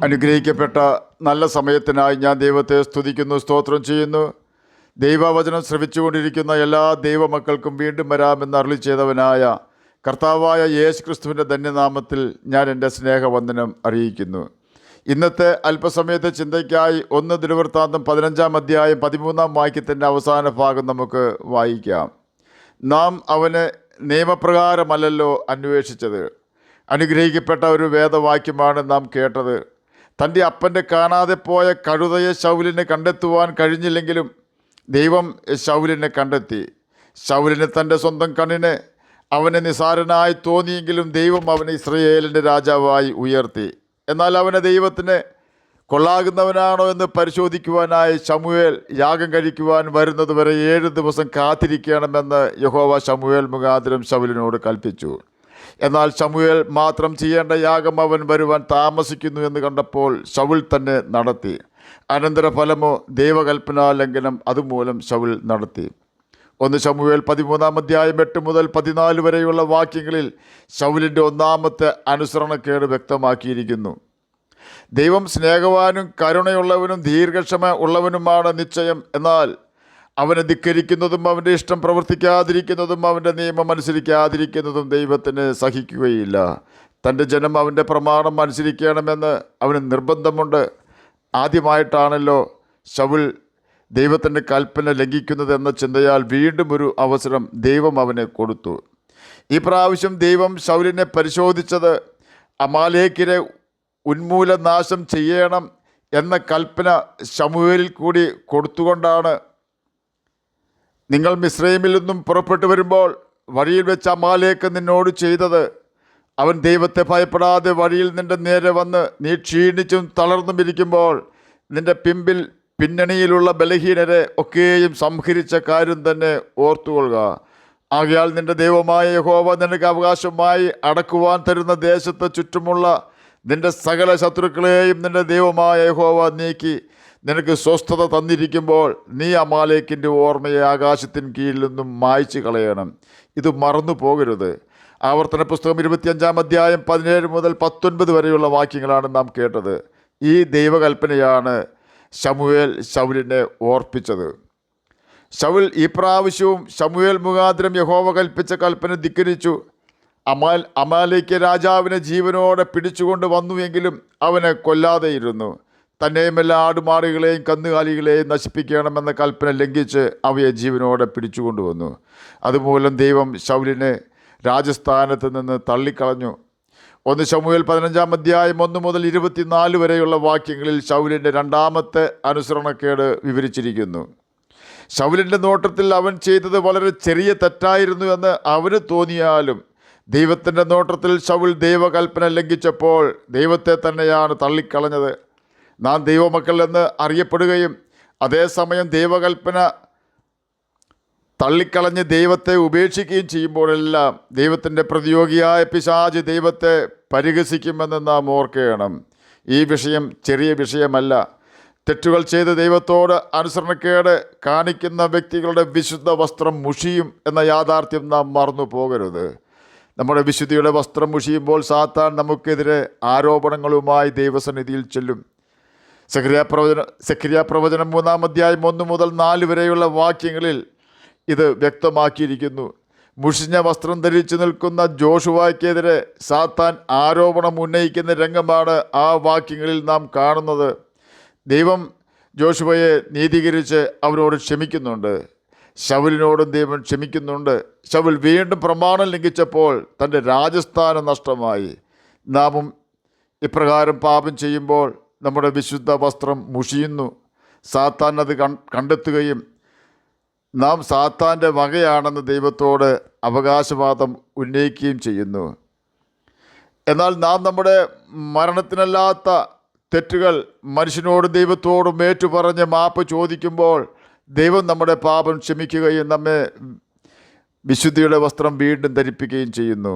അനുഗ്രഹിക്കപ്പെട്ട നല്ല സമയത്തിനായി ഞാൻ ദൈവത്തെ സ്തുതിക്കുന്നു, സ്തോത്രം ചെയ്യുന്നു. ദൈവവചനം ശ്രവിച്ചുകൊണ്ടിരിക്കുന്ന എല്ലാ ദൈവമക്കൾക്കും വീണ്ടും വരാമെന്ന് അരുളി ചെയ്തവനായ കർത്താവായ യേശു ക്രിസ്തുവിൻ്റെ ധന്യനാമത്തിൽ ഞാൻ എൻ്റെ സ്നേഹവന്ദനം അറിയിക്കുന്നു. ഇന്നത്തെ അല്പസമയത്തെ ചിന്തയ്ക്കായി 1 ദിനവൃത്താന്തം 15-ാം അധ്യായം 13-ാം വാക്യത്തിൻ്റെ അവസാന ഭാഗം നമുക്ക് വായിക്കാം. നാം അവനെ നിയമപ്രകാരമല്ലല്ലോ അന്വേഷിച്ചത്. അനുഗ്രഹിക്കപ്പെട്ട ഒരു വേദവാക്യമാണ് നാം കേട്ടത്. തൻ്റെ അപ്പൻ്റെ കാണാതെ പോയ കഴുതയെ ശൗലിനെ കണ്ടെത്തുവാൻ കഴിഞ്ഞില്ലെങ്കിലും ദൈവം ശൗലിനെ കണ്ടെത്തി. ശൗലിന് തൻ്റെ സ്വന്തം കണ്ണിന് അവന് നിസാരനായി തോന്നിയെങ്കിലും ദൈവം അവനെ ഇസ്രയേലിൻ്റെ രാജാവായി ഉയർത്തി. എന്നാൽ അവനെ ദൈവത്തിന് കൊള്ളാകുന്നവനാണോ എന്ന് പരിശോധിക്കുവാനായി ശമൂവേൽ യാഗം കഴിക്കുവാൻ വരുന്നത് വരെ 7 ദിവസം കാത്തിരിക്കണമെന്ന് യഹോവ ശമൂവേൽ മുഖാന്തരം ശൗലിനോട് കൽപ്പിച്ചു. എന്നാൽ ശമൂവേൽ മാത്രം ചെയ്യേണ്ട യാഗം അവൻ വരുവാൻ താമസിക്കുന്നു എന്ന് കണ്ടപ്പോൾ ശൗൽ തന്നെ നടത്തി. അനന്തരഫലമോ ദൈവകൽപ്പനാ ലംഘനം അതുമൂലം ശൗൽ നടത്തി. 1 ശമൂവേൽ 13-ാം അധ്യായം 8 മുതൽ 14 വരെയുള്ള വാക്യങ്ങളിൽ ശൗലിൻ്റെ ഒന്നാമത്തെ അനുസരണക്കേട് വ്യക്തമാക്കിയിരിക്കുന്നു. ദൈവം സ്നേഹവാനും കരുണയുള്ളവനും ദീർഘക്ഷമ ഉള്ളവനുമാണ് നിശ്ചയം. എന്നാൽ അവനെ ധിക്കരിക്കുന്നതും അവൻ്റെ ഇഷ്ടം പ്രവർത്തിക്കാതിരിക്കുന്നതും അവൻ്റെ നിയമം അനുസരിക്കാതിരിക്കുന്നതും ദൈവത്തിന് സഹിക്കുകയില്ല. തൻ്റെ ജനം അവൻ്റെ പ്രമാണം അനുസരിക്കണമെന്ന് അവന് നിർബന്ധമുണ്ട്. ആദ്യമായിട്ടാണല്ലോ ശൗൽ ദൈവത്തിൻ്റെ കൽപ്പന ലംഘിക്കുന്നത് എന്ന ചിന്തയാൽ വീണ്ടും ഒരു അവസരം ദൈവം അവനെ കൊടുത്തു. ഈ പ്രാവശ്യം ദൈവം ശൗലിനെ പരിശോധിച്ചത് അമാലേക്കിനെ ഉന്മൂലനാശം ചെയ്യണം എന്ന കൽപ്പന ശമൂവേലിൽ കൂടി കൊടുത്തുകൊണ്ടാണ്. നിങ്ങൾ മിസ്രയീമിൽ നിന്നും പുറപ്പെട്ടു വരുമ്പോൾ വഴിയിൽ വെച്ച് അമാലേക്ക് നിന്നോട് ചെയ്തത്, അവൻ ദൈവത്തെ ഭയപ്പെടാതെ വഴിയിൽ നിൻ്റെ നേരെ വന്ന് നീ ക്ഷീണിച്ചും തളർന്നും ഇരിക്കുമ്പോൾ നിൻ്റെ പിന്നണിയിലുള്ള ബലഹീനരെ ഒക്കെയും സംഹരിച്ച കാര്യം തന്നെ ഓർത്തുകൊള്ളുക. ആകയാൽ നിൻ്റെ ദൈവമായ യഹോവ നിനക്ക് അവകാശമായി അടക്കുവാൻ തരുന്ന ദേശത്ത് ചുറ്റുമുള്ള നിൻ്റെ സകല ശത്രുക്കളെയും നിൻ്റെ ദൈവമായ യഹോവ നീക്കി നിനക്ക് സ്വസ്ഥത തന്നിരിക്കുമ്പോൾ നീ അമാലേക്കിൻ്റെ ഓർമ്മയെ ആകാശത്തിന് കീഴിൽ നിന്നും മായ്ച്ചു കളയണം. ഇത് മറന്നു പോകരുത്. ആവർത്തന പുസ്തകം 25-ാം അധ്യായം 17 മുതൽ 19 വരെയുള്ള വാക്യങ്ങളാണ് നാം കേട്ടത്. ഈ ദൈവകൽപ്പനയാണ് ശമൂവേൽ ശൗലിനെ ഓർപ്പിച്ചത്. ശൗൽ ഈ പ്രാവശ്യവും ശമൂവേൽ മുഖാന്തരം യഹോവ കൽപ്പിച്ച കൽപ്പന ധിക്കരിച്ചു. അമാലേക്ക് രാജാവിനെ ജീവനോടെ പിടിച്ചുകൊണ്ട് വന്നുവെങ്കിലും അവനെ കൊല്ലാതെയിരുന്നു. തന്നെയും എല്ലാ ആടുമാടുകളെയും കന്നുകാലികളെയും നശിപ്പിക്കണമെന്ന കൽപ്പന ലംഘിച്ച് അവയെ ജീവനോടെ പിടിച്ചുകൊണ്ടുവന്നു. അതുമൂലം ദൈവം ശൗലിനെ രാജസ്ഥാനത്ത് നിന്ന് തള്ളിക്കളഞ്ഞു. 1 ശമൂവേൽ 15-ാം അധ്യായം 1 മുതൽ 24 വരെയുള്ള വാക്യങ്ങളിൽ ശൗലിൻ്റെ രണ്ടാമത്തെ അനുസരണക്കേട് വിവരിച്ചിരിക്കുന്നു. ശൗലിൻ്റെ നോട്ടത്തിൽ അവൻ ചെയ്തത് വളരെ ചെറിയ തെറ്റായിരുന്നു എന്ന് അവന് തോന്നിയാലും ദൈവത്തിൻ്റെ നോട്ടത്തിൽ ശൗൽ ദൈവകൽപ്പന ലംഘിച്ചപ്പോൾ ദൈവത്തെ തന്നെയാണ് തള്ളിക്കളഞ്ഞത്. നാം ദൈവമക്കൾ എന്ന് അറിയപ്പെടുകയും അതേസമയം ദൈവകൽപ്പന തള്ളിക്കളഞ്ഞ് ദൈവത്തെ ഉപേക്ഷിക്കുകയും ചെയ്യുമ്പോഴെല്ലാം ദൈവത്തിൻ്റെ പ്രതിയോഗിയായ പിശാച് ദൈവത്തെ പരിഹസിക്കുമെന്ന് നാം ഓർക്കണം. ഈ വിഷയം ചെറിയ വിഷയമല്ല. തെറ്റുകൾ ചെയ്ത് ദൈവത്തോട് അനുസരണക്കേട് കാണിക്കുന്ന വ്യക്തികളുടെ വിശുദ്ധ വസ്ത്രം മുഷിയും എന്ന യാഥാർത്ഥ്യം നാം മറന്നു പോകരുത്. നമ്മുടെ വിശുദ്ധിയുടെ വസ്ത്രം മുഷിയുമ്പോൾ സാത്താൻ നമുക്കെതിരെ ആരോപണങ്ങളുമായി ദൈവസന്നിധിയിൽ ചെല്ലും. സെഖര്യാ പ്രവചനം 3-ാം അധ്യായം 1 മുതൽ 4 വരെയുള്ള വാക്യങ്ങളിൽ ഇത് വ്യക്തമാക്കിയിരിക്കുന്നു. മുഷിഞ്ഞ വസ്ത്രം ധരിച്ചു നിൽക്കുന്ന ജോഷുവയ്ക്കെതിരെ സാത്താൻ ആരോപണം ഉന്നയിക്കുന്ന രംഗമാണ് ആ വാക്യങ്ങളിൽ നാം കാണുന്നത്. ദൈവം ജോഷുവയെ നീതീകരിച്ച് അവനോട് ക്ഷമിക്കുന്നുണ്ട്. ശൗലിനോടും ദൈവം ക്ഷമിക്കുന്നുണ്ട്. ശൗൽ വീണ്ടും പ്രമാണം ലംഘിച്ചപ്പോൾ തൻ്റെ രാജസ്ഥാനം നഷ്ടമായി. നാമും ഇപ്രകാരം പാപം ചെയ്യുമ്പോൾ നമ്മുടെ വിശുദ്ധ വസ്ത്രം മുഷിയുന്നു. സാത്താൻ അത് കണ്ടെത്തുകയും നാം സാത്താൻ്റെ വകയാണെന്ന് ദൈവത്തോട് അവകാശവാദം ഉന്നയിക്കുകയും ചെയ്യുന്നു. എന്നാൽ നാം നമ്മുടെ മരണത്തിനല്ലാത്ത തെറ്റുകൾ മനുഷ്യനോടും ദൈവത്തോടും ഏറ്റുപറഞ്ഞ് മാപ്പ് ചോദിക്കുമ്പോൾ ദൈവം നമ്മുടെ പാപം ക്ഷമിക്കുകയും നമ്മെ വിശുദ്ധിയുടെ വസ്ത്രം വീണ്ടും ധരിപ്പിക്കുകയും ചെയ്യുന്നു.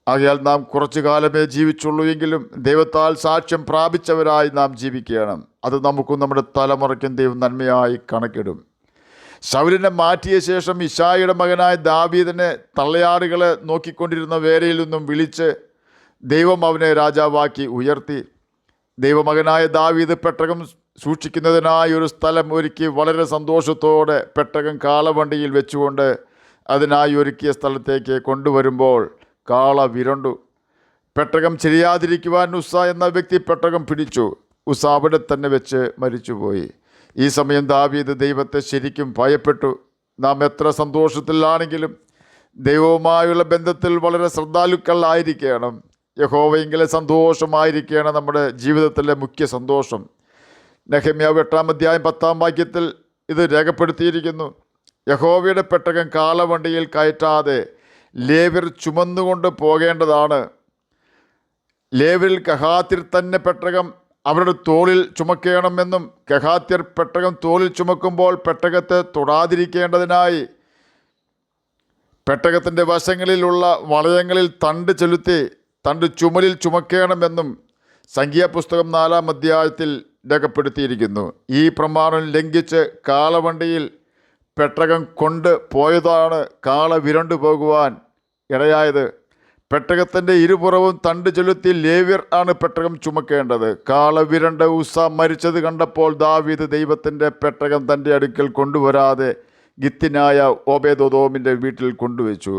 ആകയാൽ നാം കുറച്ചു കാലമേ ജീവിച്ചുള്ളൂ എങ്കിലും ദൈവത്താൽ സാക്ഷ്യം പ്രാപിച്ചവരായി നാം ജീവിക്കണം. അത് നമുക്കും നമ്മുടെ തലമുറയ്ക്കും ദൈവം നന്മയായി കണക്കിടും. ശൗലിനെ മാറ്റിയ ശേഷം ഇശായിയുടെ മകനായ ദാവീദിനെ തള്ളയാടുകളെ നോക്കിക്കൊണ്ടിരുന്ന വേലയിൽ നിന്നും വിളിച്ച് ദൈവം അവനെ രാജാവാക്കി ഉയർത്തി. ദൈവമകനായ ദാവീദ് പെട്ടകം സൂക്ഷിക്കുന്നതിനായി ഒരു സ്ഥലം ഒരുക്കി വളരെ സന്തോഷത്തോടെ പെട്ടകം കാളവണ്ടിയിൽ വെച്ചുകൊണ്ട് അതിനായി ഒരുക്കിയ സ്ഥലത്തേക്ക് കൊണ്ടുവരുമ്പോൾ കാള വിരണ്ടു. പെട്ടകം ചെരിയാതിരിക്കുവാൻ ഉസ്സ എന്ന വ്യക്തി പെട്ടകം പിടിച്ചു. ഉസ്സ അവിടെ തന്നെ വെച്ച് മരിച്ചുപോയി. ഈ സമയം ദാവീദ് ദൈവത്തെ ശരിക്കും ഭയപ്പെട്ടു. നാം എത്ര സന്തോഷത്തിലാണെങ്കിലും ദൈവവുമായുള്ള ബന്ധത്തിൽ വളരെ ശ്രദ്ധാലുക്കളായിരിക്കണം. യഹോവയെങ്കിലെ സന്തോഷമായിരിക്കുകയാണ് നമ്മുടെ ജീവിതത്തിലെ മുഖ്യ സന്തോഷം. നെഹെമ്യാവ് 8-ാം അധ്യായം 10-ാം വാക്യത്തിൽ ഇത് രേഖപ്പെടുത്തിയിരിക്കുന്നു. യഹോവയുടെ പെട്ടകം കാളവണ്ടിയിൽ കയറ്റാതെ ലേവ്യർ ചുമന്നുകൊണ്ട് പോകേണ്ടതാണ്. ലേവ്യരിൽ കഹാത്യർ തന്നെ പെട്ടകം അവരുടെ തോളിൽ ചുമക്കണമെന്നും കഹാത്യർ പെട്ടകം തോളിൽ ചുമക്കുമ്പോൾ പെട്ടകത്തെ തൊടാതിരിക്കേണ്ടതിനായി പെട്ടകത്തിൻ്റെ വശങ്ങളിലുള്ള വളയങ്ങളിൽ തണ്ട് ചെലുത്തി തണ്ട് ചുമലിൽ ചുമക്കണമെന്നും സംഖ്യാപുസ്തകം 4-ാം അധ്യായത്തിൽ രേഖപ്പെടുത്തിയിരിക്കുന്നു. ഈ പ്രമാണം ലംഘിച്ച് കാളവണ്ടിയിൽ പെട്ടകം കൊണ്ട് പോയതാണ് കാള വിരണ്ടു പോകുവാൻ ഇടയായത്. പെട്ടകത്തിൻ്റെ ഇരുപുറവും തണ്ട് ചെലുത്തി ലേവ്യർ ആണ് പെട്ടകം ചുമക്കേണ്ടത്. കാള വിരണ്ട് ഉസ്സ മരിച്ചത് കണ്ടപ്പോൾ ദാവീദ് ദൈവത്തിൻ്റെ പെട്ടകം തൻ്റെ അടുക്കൽ കൊണ്ടുവരാതെ ഗിത്യനായ ഓബേദോമിൻ്റെ വീട്ടിൽ കൊണ്ടുവച്ചു.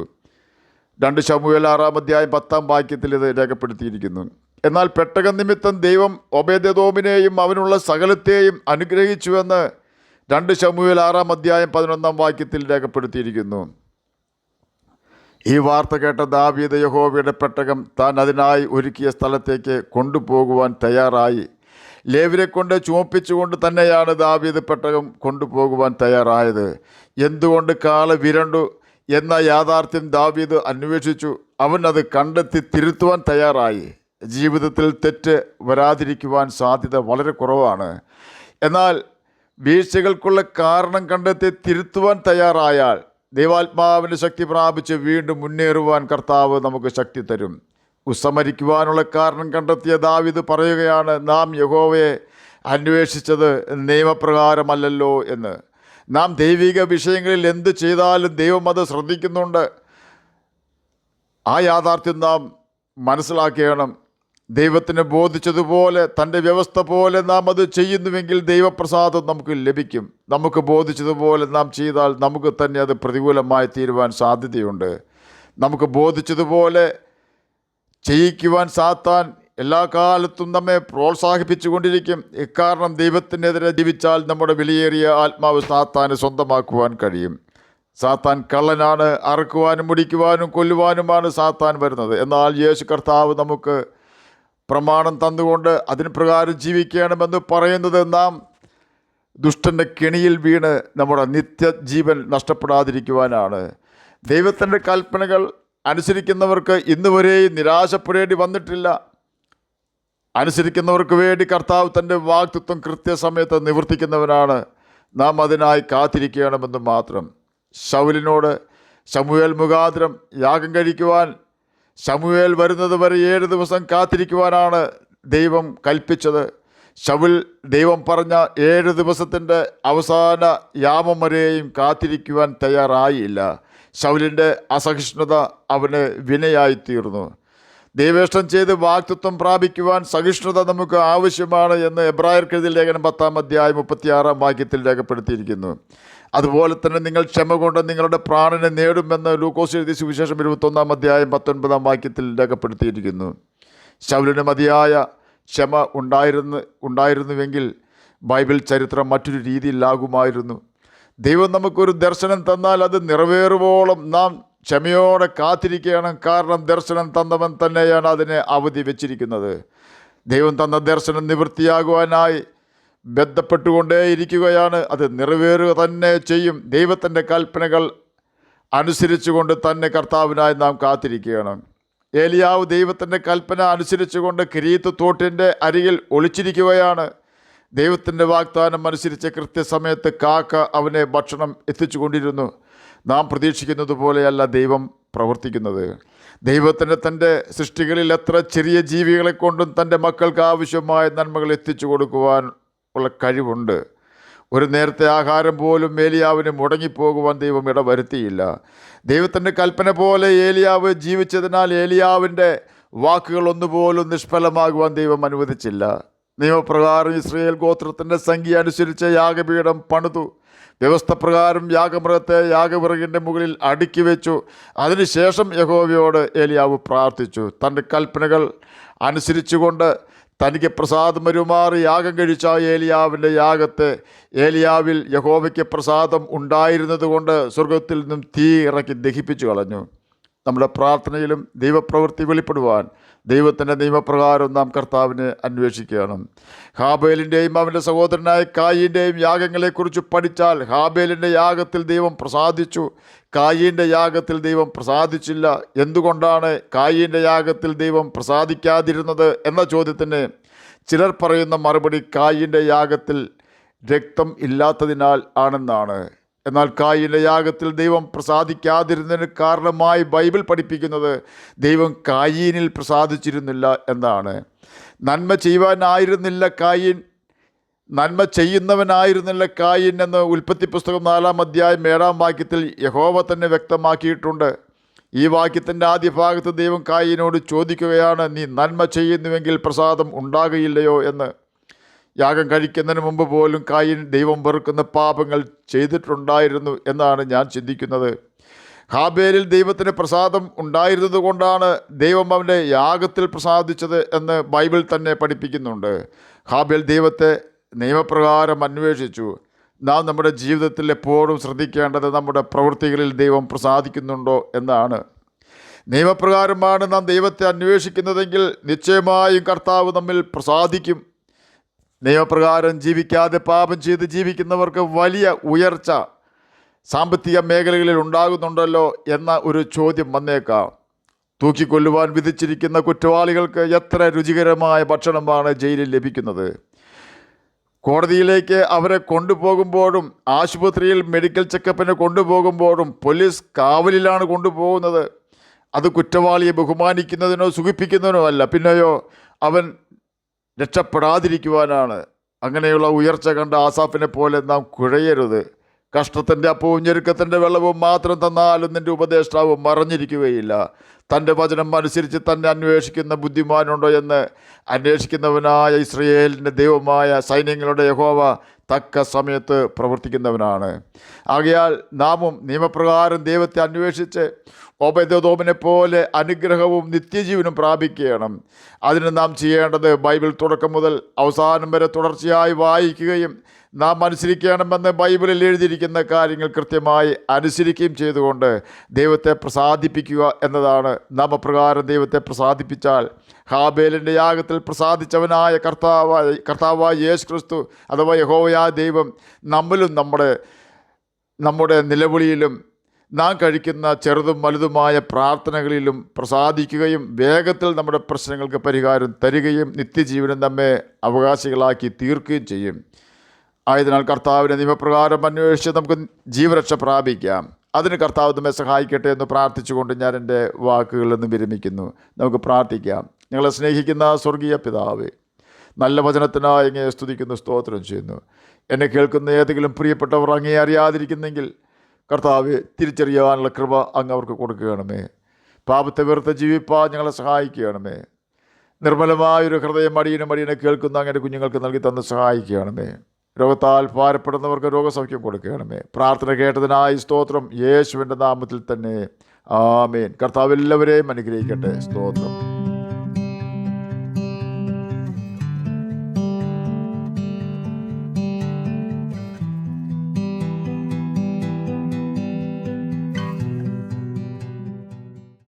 2 ശമൂവേൽ 6-ാം അധ്യായം 10-ാം വാക്യത്തിൽ ഇത് രേഖപ്പെടുത്തിയിരിക്കുന്നു. എന്നാൽ പെട്ടകം നിമിത്തം ദൈവം ഓബേദോമിനെയും അവനുള്ള സകലത്തെയും അനുഗ്രഹിച്ചുവെന്ന് 2 ശമൂവേൽ 6-ാം അധ്യായം 11-ാം വാക്യത്തിൽ രേഖപ്പെടുത്തിയിരിക്കുന്നു. ഈ വാർത്ത കേട്ട ദാവീദ് യഹോവയുടെ പെട്ടകം താൻ അതിനായി ഒരുക്കിയ സ്ഥലത്തേക്ക് കൊണ്ടുപോകുവാൻ തയ്യാറായി. ലേവ്യരെ കൊണ്ട് ചുമപ്പിച്ചുകൊണ്ട് തന്നെയാണ് ദാവീദ് പെട്ടകം കൊണ്ടുപോകുവാൻ തയ്യാറായത്. എന്തുകൊണ്ട് കാള വിരണ്ടു എന്ന യാഥാർത്ഥ്യം ദാവീദ് അന്വേഷിച്ചു. അവൻ അത് കണ്ടെത്തി തിരുത്തുവാൻ തയ്യാറായി. ജീവിതത്തിൽ തെറ്റ് വരാതിരിക്കുവാൻ സാധ്യത വളരെ കുറവാണ്. എന്നാൽ വീഴ്ചകൾക്കുള്ള കാരണം കണ്ടെത്തി തിരുത്തുവാൻ തയ്യാറായാൽ ദൈവാത്മാവിൻ്റെ ശക്തി പ്രാപിച്ച് വീണ്ടും മുന്നേറുവാൻ കർത്താവ് നമുക്ക് ശക്തി തരും. ഉസ്സമരിക്കുവാനുള്ള കാരണം കണ്ടെത്തിയ ദാവീദ് പറയുകയാണ്, നാം യഹോവയെ അന്വേഷിച്ചത് നിയമപ്രകാരമല്ലല്ലോ എന്ന്. നാം ദൈവിക വിഷയങ്ങളിൽ എന്ത് ചെയ്താലും ദൈവം അത് ശ്രദ്ധിക്കുന്നുണ്ട്. ആ യാഥാർത്ഥ്യം നാം മനസ്സിലാക്കണം. ദൈവത്തിന് ബോധിച്ചതുപോലെ തൻ്റെ വ്യവസ്ഥ പോലെ നാം അത് ചെയ്യുന്നുവെങ്കിൽ ദൈവപ്രസാദം നമുക്ക് ലഭിക്കും. നമുക്ക് ബോധിച്ചതുപോലെ നാം ചെയ്താൽ നമുക്ക് തന്നെ അത് പ്രതികൂലമായി തീരുവാൻ സാധ്യതയുണ്ട്. നമുക്ക് ബോധിച്ചതുപോലെ ചെയ്യിക്കുവാൻ സാത്താൻ എല്ലാ കാലത്തും നമ്മെ പ്രോത്സാഹിപ്പിച്ചുകൊണ്ടിരിക്കും. ഇക്കാരണം ദൈവത്തിനെതിരെ ജീവിച്ചാൽ നമ്മുടെ വിലയേറിയ ആത്മാവ് സാത്താന് സ്വന്തമാക്കുവാൻ കഴിയും. സാത്താൻ കള്ളനാണ്. അറുക്കുവാനും മുടിക്കുവാനും കൊല്ലുവാനുമാണ് സാത്താൻ വരുന്നത്. എന്നാൽ യേശു കർത്താവ് നമുക്ക് പ്രമാണം തന്നുകൊണ്ട് അതിന് പ്രകാരം ജീവിക്കണമെന്ന് പറയുന്നത് നാം ദുഷ്ടൻ്റെ കെണിയിൽ വീണ് നമ്മുടെ നിത്യജീവൻ നഷ്ടപ്പെടാതിരിക്കുവാനാണ്. ദൈവത്തിൻ്റെ കൽപ്പനകൾ അനുസരിക്കുന്നവർക്ക് ഇന്നുവരെയും നിരാശപ്പെടേണ്ടി വന്നിട്ടില്ല. അനുസരിക്കുന്നവർക്ക് വേണ്ടി കർത്താവ് തൻ്റെ വാഗ്ദത്തം കൃത്യസമയത്ത് നിവർത്തിക്കുന്നവനാണ്. നാം അതിനായി കാത്തിരിക്കണമെന്ന് മാത്രം. ശൗലിനോട് ശമൂവേൽ മുഖാന്തരം യാഗം കഴിക്കുവാൻ ശമൂവേൽ വരുന്നത് വരെ 7 ദിവസം കാത്തിരിക്കുവാനാണ് ദൈവം കൽപ്പിച്ചത്. ശൗൽ ദൈവം പറഞ്ഞ 7 ദിവസത്തിൻ്റെ അവസാന യാമം വരെയും കാത്തിരിക്കുവാൻ തയ്യാറായില്ല. ശൗലിൻ്റെ അസഹിഷ്ണുത അവന് വിനയായിത്തീർന്നു. ദൈവേഷ്ടം ചെയ്ത് വാഗ്ദത്തം പ്രാപിക്കുവാൻ സഹിഷ്ണുത നമുക്ക് ആവശ്യമാണ് എന്ന് എബ്രായർക്കെഴുതിയ ലേഖനം 10-ാം അധ്യായം 36-ാം വാക്യത്തിൽ രേഖപ്പെടുത്തിയിരിക്കുന്നു. അതുപോലെ തന്നെ നിങ്ങൾ ക്ഷമ കൊണ്ട് നിങ്ങളുടെ പ്രാണനെ നേടുമെന്ന് ലൂക്കോസ് എഴുതിയ സുവിശേഷം 21-ാം അധ്യായം 19-ാം വാക്യത്തിൽ രേഖപ്പെടുത്തിയിരിക്കുന്നു. ശൗലിന് മതിയായ ക്ഷമ ഉണ്ടായിരുന്നുവെങ്കിൽ ബൈബിൾ ചരിത്രം മറ്റൊരു രീതിയിലാകുമായിരുന്നു. ദൈവം നമുക്കൊരു ദർശനം തന്നാൽ അത് നിറവേറുവോളം നാം ക്ഷമയോടെ കാത്തിരിക്കണം. കാരണം ദർശനം തന്നവൻ തന്നെയാണ് അതിനെ അവധി വെച്ചിരിക്കുന്നത്. ദൈവം തന്ന ദർശനം നിവൃത്തിയാകുവാനായി ബന്ധപ്പെട്ടുകൊണ്ടേയിരിക്കുകയാണ്. അത് നിറവേറുക തന്നെ ചെയ്യും. ദൈവത്തിൻ്റെ കൽപ്പനകൾ അനുസരിച്ചുകൊണ്ട് തന്നെ കർത്താവിനായി നാം കാത്തിരിക്കണം. ഏലിയാവ് ദൈവത്തിൻ്റെ കൽപ്പന അനുസരിച്ചുകൊണ്ട് കിരീത്ത് തോട്ടിൻ്റെ അരികിൽ ഒളിച്ചിരിക്കുകയാണ്. ദൈവത്തിൻ്റെ വാഗ്ദാനം അനുസരിച്ച് കൃത്യസമയത്ത് കാക്ക അവനെ ഭക്ഷണം എത്തിച്ചു കൊണ്ടിരുന്നു. നാം പ്രതീക്ഷിക്കുന്നത് പോലെയല്ല ദൈവം പ്രവർത്തിക്കുന്നത്. ദൈവത്തിന് തൻ്റെ സൃഷ്ടികളിൽ എത്ര ചെറിയ ജീവികളെ കൊണ്ടും തൻ്റെ മക്കൾക്ക് ആവശ്യമായ നന്മകൾ എത്തിച്ചു കൊടുക്കുവാൻ ഉള്ള കഴിവുണ്ട്. ഒരു നേരത്തെ ആഹാരം പോലും ഏലിയാവിന് മുടങ്ങിപ്പോകുവാൻ ദൈവം ഇടവരുത്തിയില്ല. ദൈവത്തിൻ്റെ കൽപ്പന പോലെ ഏലിയാവ് ജീവിച്ചതിനാൽ ഏലിയാവിൻ്റെ വാക്കുകൾ ഒന്നുപോലും നിഷ്ഫലമാകുവാൻ ദൈവം അനുവദിച്ചില്ല. നിയമപ്രകാരം ഇസ്രയേൽ ഗോത്രത്തിൻ്റെ സംഖ്യ അനുസരിച്ച് യാഗപീഠം പണിതു. വ്യവസ്ഥ പ്രകാരം യാഗമൃഗത്തെ യാഗവിറകിൻ്റെ മുകളിൽ അടുക്കി വെച്ചു. അതിനുശേഷം യഹോവയോട് ഏലിയാവ് പ്രാർത്ഥിച്ചു. തൻ്റെ കൽപ്പനകൾ അനുസരിച്ചുകൊണ്ട് തനിക്ക് പ്രസാദം വരുമാറി യാഗം കഴിച്ച ഏലിയാവിൻ്റെ യാഗത്തെ ഏലിയാവിൽ യഹോവയ്ക്ക് പ്രസാദം ഉണ്ടായിരുന്നത് കൊണ്ട് സ്വർഗത്തിൽ നിന്നും തീ ഇറക്കി ദഹിപ്പിച്ചു കളഞ്ഞു. നമ്മുടെ പ്രാർത്ഥനയിലും ദൈവപ്രവൃത്തി വെളിപ്പെടുവാൻ ദൈവത്തിൻ്റെ നിയമപ്രകാരം നാം കർത്താവിനെ അന്വേഷിക്കുകയാണ്. ഹാബേലിൻ്റെയും അവൻ്റെ സഹോദരനായ കായീൻ്റെയും യാഗങ്ങളെക്കുറിച്ച് പഠിച്ചാൽ ഹാബേലിൻ്റെ യാഗത്തിൽ ദൈവം പ്രസാദിച്ചു, കായീൻ്റെ യാഗത്തിൽ ദൈവം പ്രസാദിച്ചില്ല. എന്തുകൊണ്ടാണ് കായീൻ്റെ യാഗത്തിൽ ദൈവം പ്രസാദിക്കാതിരുന്നത് എന്ന ചോദ്യത്തിന് ചിലർ പറയുന്ന മറുപടി കായീൻ്റെ യാഗത്തിൽ രക്തം ഇല്ലാത്തതിനാൽ ആണെന്നാണ്. എന്നാൽ കായീൻ്റെ യാഗത്തിൽ ദൈവം പ്രസാദിക്കാതിരുന്നതിന് കാരണമായി ബൈബിൾ പഠിപ്പിക്കുന്നത് ദൈവം കായീനിൽ പ്രസാദിച്ചിരുന്നില്ല എന്നാണ്. നന്മ ചെയ്യുന്നവനായിരുന്നില്ല കായീൻ എന്ന് ഉൽപ്പത്തി പുസ്തകം 4-ാം അധ്യായം 7-ാം വാക്യത്തിൽ യഹോവ തന്നെ വ്യക്തമാക്കിയിട്ടുണ്ട്. ഈ വാക്യത്തിൻ്റെ ആദ്യ ഭാഗത്ത് ദൈവം കായീനോട് ചോദിക്കുകയാണ്, നീ നന്മ ചെയ്യുന്നുവെങ്കിൽ പ്രസാദം ഉണ്ടാകുകയില്ലയോ എന്ന്. യാഗം കഴിക്കുന്നതിന് മുമ്പ് പോലും കായീൻ ദൈവം വെറുക്കുന്ന പാപങ്ങൾ ചെയ്തിട്ടുണ്ടായിരുന്നു എന്നാണ് ഞാൻ ചിന്തിക്കുന്നത്. ഹാബേലിൽ ദൈവത്തിന് പ്രസാദം ഉണ്ടായിരുന്നത് കൊണ്ടാണ് ദൈവം അവൻ്റെ യാഗത്തിൽ പ്രസാദിച്ചത് എന്ന് ബൈബിൾ തന്നെ പഠിപ്പിക്കുന്നുണ്ട്. ഹാബേൽ ദൈവത്തെ നിയമപ്രകാരം അന്വേഷിച്ചു. നാം നമ്മുടെ ജീവിതത്തിൽ എപ്പോഴും ശ്രദ്ധിക്കേണ്ടത് നമ്മുടെ പ്രവൃത്തികളിൽ ദൈവം പ്രസാദിക്കുന്നുണ്ടോ എന്നാണ്. നിയമപ്രകാരമാണ് നാം ദൈവത്തെ അന്വേഷിക്കുന്നതെങ്കിൽ നിശ്ചയമായും കർത്താവ് നമ്മിൽ പ്രസാദിക്കും. നിയമപ്രകാരം ജീവിക്കാതെ പാപം ചെയ്ത് ജീവിക്കുന്നവർക്ക് വലിയ ഉയർച്ച സാമ്പത്തിക മേഖലകളിൽ ഉണ്ടാകുന്നുണ്ടല്ലോ എന്ന ഒരു ചോദ്യം വന്നേക്കാം. തൂക്കിക്കൊല്ലുവാൻ വിധിച്ചിരിക്കുന്ന കുറ്റവാളികൾക്ക് എത്ര രുചികരമായ ഭക്ഷണമാണ് ജയിലിൽ ലഭിക്കുന്നത്. കോടതിയിലേക്ക് അവരെ കൊണ്ടുപോകുമ്പോഴും ആശുപത്രിയിൽ മെഡിക്കൽ ചെക്കപ്പിന് കൊണ്ടുപോകുമ്പോഴും പോലീസ് കാവലിലാണ് കൊണ്ടുപോകുന്നത്. അത് കുറ്റവാളിയെ ബഹുമാനിക്കുന്നതിനോ സുഖിപ്പിക്കുന്നതിനോ അല്ല, പിന്നെയോ അവൻ രക്ഷപ്പെടാതിരിക്കുവാനാണ്. അങ്ങനെയുള്ള ഉയർച്ച കണ്ട ആസാഫിനെ പോലെ നാം കുഴയരുത്. കഷ്ടത്തിൻ്റെ അപ്പവും ഞെരുക്കത്തിൻ്റെ വെള്ളവും മാത്രം തന്നാലും നിൻ്റെ ഉപദേഷ്ടാവ് മറഞ്ഞിരിക്കുകയില്ല. തൻ്റെ വചനം അനുസരിച്ച് തന്നെ അന്വേഷിക്കുന്ന ബുദ്ധിമാനുണ്ടോ എന്ന് അന്വേഷിക്കുന്നവനായ ഇസ്രയേലിൻ്റെ ദൈവമായ സൈന്യങ്ങളുടെ യഹോവ തക്ക സമയത്ത് പ്രവർത്തിക്കുന്നവനാണ്. ആകയാൽ നാമും നിയമപ്രകാരം ദൈവത്തെ അന്വേഷിച്ച് ഓബേദെദോമിനെ പോലെ അനുഗ്രഹവും നിത്യജീവനും പ്രാപിക്കണം. അതിന് നാം ചെയ്യേണ്ടത് ബൈബിൾ തുടക്കം മുതൽ അവസാനം വരെ തുടർച്ചയായി വായിക്കുകയും നാം അനുസരിക്കണമെന്ന് ബൈബിളിൽ എഴുതിയിരിക്കുന്ന കാര്യങ്ങൾ കൃത്യമായി അനുസരിക്കുകയും ചെയ്തുകൊണ്ട് ദൈവത്തെ പ്രസാദിപ്പിക്കുക എന്നതാണ്. നാം അപ്രകാരം ദൈവത്തെ പ്രസാദിപ്പിച്ചാൽ ഹാബേലിൻ്റെ യാഗത്തിൽ പ്രസാദിച്ചവനായ കർത്താവായ യേശു ക്രിസ്തു അഥവാ യഹോവയായ ദൈവം നമ്മിലും നമ്മുടെ നിലവിളിയിലും നാം കഴിക്കുന്ന ചെറുതും വലുതുമായ പ്രാർത്ഥനകളിലും പ്രസാദിക്കുകയും വേഗത്തിൽ നമ്മുടെ പ്രശ്നങ്ങൾക്ക് പരിഹാരം തരികയും നിത്യജീവനം നമ്മെ അവകാശികളാക്കി തീർക്കുകയും ചെയ്യും. ആയതിനാൽ കർത്താവിൻ്റെ നിയമപ്രകാരം അന്വേഷിച്ച് നമുക്ക് ജീവരക്ഷ പ്രാപിക്കാം. അതിന് കർത്താവ് നമ്മെ സഹായിക്കട്ടെ എന്ന് പ്രാർത്ഥിച്ചുകൊണ്ട് ഞാൻ എൻ്റെ വാക്കുകളിൽ നിന്ന് വിരമിക്കുന്നു. നമുക്ക് പ്രാർത്ഥിക്കാം. ഞങ്ങളെ സ്നേഹിക്കുന്ന സ്വർഗീയ പിതാവേ, നല്ല വചനത്തിനായി അങ്ങയെ സ്തുതിക്കുന്നു, സ്തോത്രം ചെയ്യുന്നു. എന്നെ കേൾക്കുന്ന ഏതെങ്കിലും പ്രിയപ്പെട്ടവർ അങ്ങയെ അറിയാതിരിക്കുന്നെങ്കിൽ കർത്താവ് തിരിച്ചറിയാനുള്ള കൃപ അങ്ങ് അവർക്ക് കൊടുക്കുകയാണമേ. പാപത്തെ വെറുതെ ജീവിപ്പാൻ ഞങ്ങളെ സഹായിക്കുകയാണമേ. നിർമ്മലമായൊരു ഹൃദയം അടിയനെ കേൾക്കുന്ന അങ്ങയുടെ കുഞ്ഞുങ്ങൾക്ക് നൽകി തന്ന് സഹായിക്കുകയാണമേ. രോഗത്താൽ ഭാരപ്പെടുന്നവർക്ക് രോഗസൗഖ്യം കൊടുക്കുകയാണമേ. പ്രാർത്ഥന കേട്ടതിനായി സ്തോത്രം, യേശുവിൻ്റെ നാമത്തിൽ തന്നെ ആമേൻ. കർത്താവ് എല്ലാവരെയും അനുഗ്രഹിക്കട്ടെ. സ്തോത്രം.